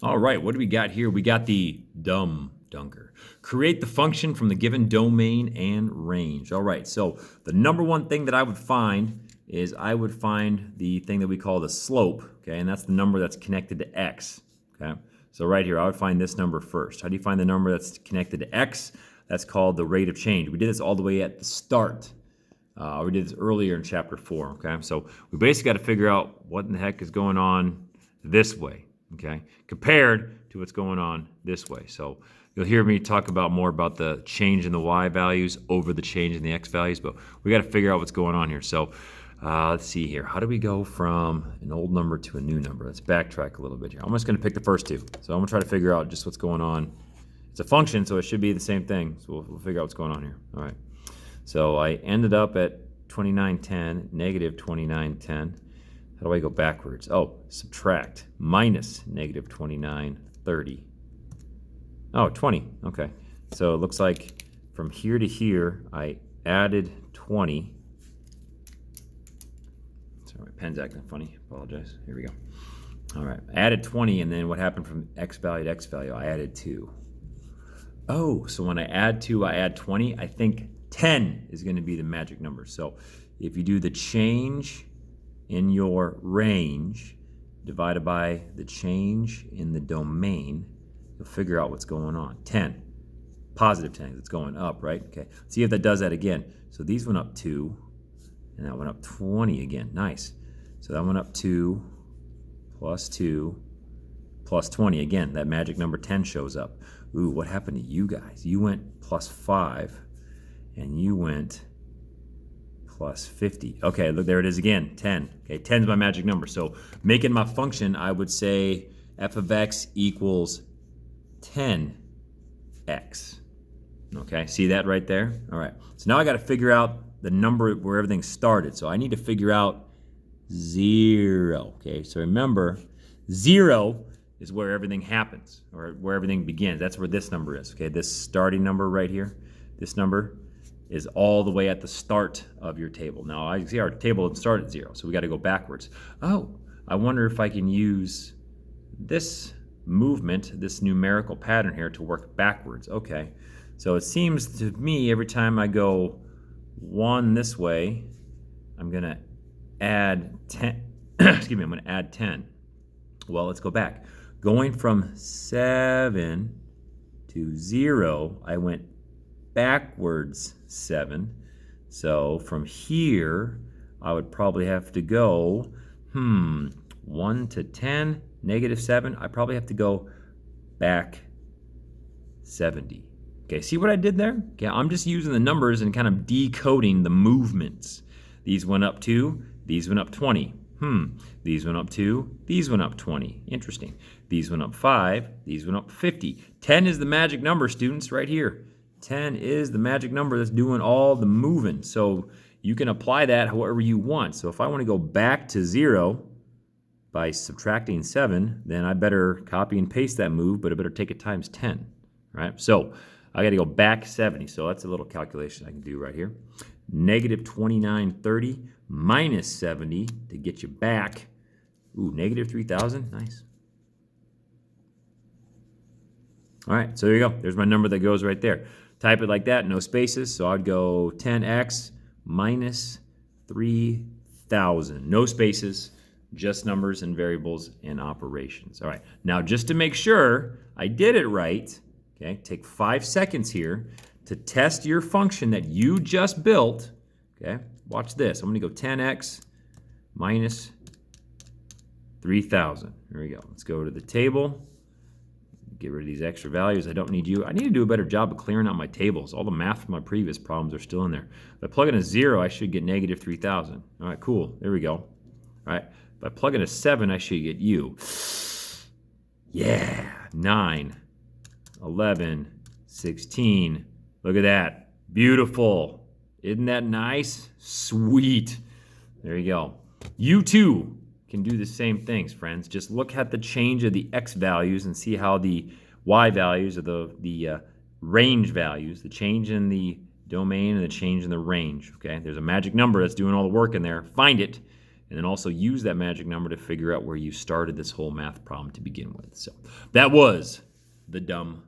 All right, what do we got here? We got the dumb dunker. Create the function from the given domain and range. All right, so the number one thing that I would find is I would find the thing that we call the slope, okay, and that's the number that's connected to x, okay? So right here, I would find this number first. How do you find the number that's connected to x? That's called the rate of change. We did this all the way at the start. We did this earlier in chapter 4, okay? So we basically got to figure out what in the heck is going on this way, okay, compared to what's going on this way. So you'll hear me talk about more about the change in the y values over the change in the x values, but we got to figure out what's going on here. So let's see here. How do we go from an old number to a new number? Let's backtrack a little bit here. I'm just going to pick the first two. So I'm going to try to figure out just what's going on. It's a function, so it should be the same thing. So we'll figure out what's going on here. All right. So I ended up at 2910, negative 2910. How do I go backwards? Oh, subtract. Minus negative 2930. Oh, 20. Okay. So it looks like from here to here, I added 20. Sorry, my pen's acting funny. Apologize. Here we go. All right. I added 20, and then what happened from x value to x value? I added 2. Oh, so when I add 2, I add 20. I think 10 is going to be the magic number. So if you do the change in your range divided by the change in the domain, you'll figure out what's going on. 10, positive 10, it's going up, right? Okay, see if that does that again. So these went up 2, and that went up 20 again. Nice. So that went up 2 plus 20. Again, that magic number 10 shows up. Ooh, what happened to you guys? You went plus 5, and you went plus 50. Okay, look, there it is again, 10. Okay, 10 is my magic number. So making my function, I would say f of x equals 10x. Okay, see that right there? All right, so now I got to figure out the number where everything started. So I need to figure out 0. Okay, so remember, 0 is where everything happens, or where everything begins. That's where this number is. Okay, this starting number right here, this number is all the way at the start of your table. Now, I see our table didn't start at 0, so we got to go backwards. Oh, I wonder if I can use this movement, this numerical pattern here, to work backwards. Okay, so it seems to me every time I go 1 this way, I'm going to add 10. Excuse me, I'm going to add 10. Well, let's go back. Going from 7 to 0, I went backwards 7. So from here, I would probably have to go, 1 to 10, negative 7. I probably have to go back 70. Okay, see what I did there? Okay, I'm just using the numbers and kind of decoding the movements. These went up 2, these went up 20. These went up 2, these went up 20. Interesting. These went up 5, these went up 50. 10 is the magic number, students, right here. 10 is the magic number that's doing all the moving. So you can apply that however you want. So if I want to go back to 0 by subtracting 7, then I better copy and paste that move, but I better take it times 10, right? So I got to go back 70. So that's a little calculation I can do right here. Negative 2930 minus 70 to get you back. Ooh, negative 3,000. Nice. All right, so there you go. There's my number that goes right there. Type it like that, no spaces. So I'd go 10x minus 3,000. No spaces, just numbers and variables and operations. All right, now just to make sure I did it right, okay, take 5 seconds here to test your function that you just built. Okay, watch this. I'm going to go 10x minus 3,000. Here we go. Let's go to the table. Get rid of these extra values. I don't need you. I need to do a better job of clearing out my tables. All the math from my previous problems are still in there. If I plug in a 0, I should get negative 3,000. All right, cool. There we go. All right. If I plug in a 7, I should get u. Yeah. 9, 11, 16. Look at that. Beautiful. Isn't that nice? Sweet. There you go. You too can do the same things, friends. Just look at the change of the x values and see how the y values or the range values, the change in the domain and the change in the range. Okay, there's a magic number that's doing all the work in there. Find it and then also use that magic number to figure out where you started this whole math problem to begin with. So that was the dumb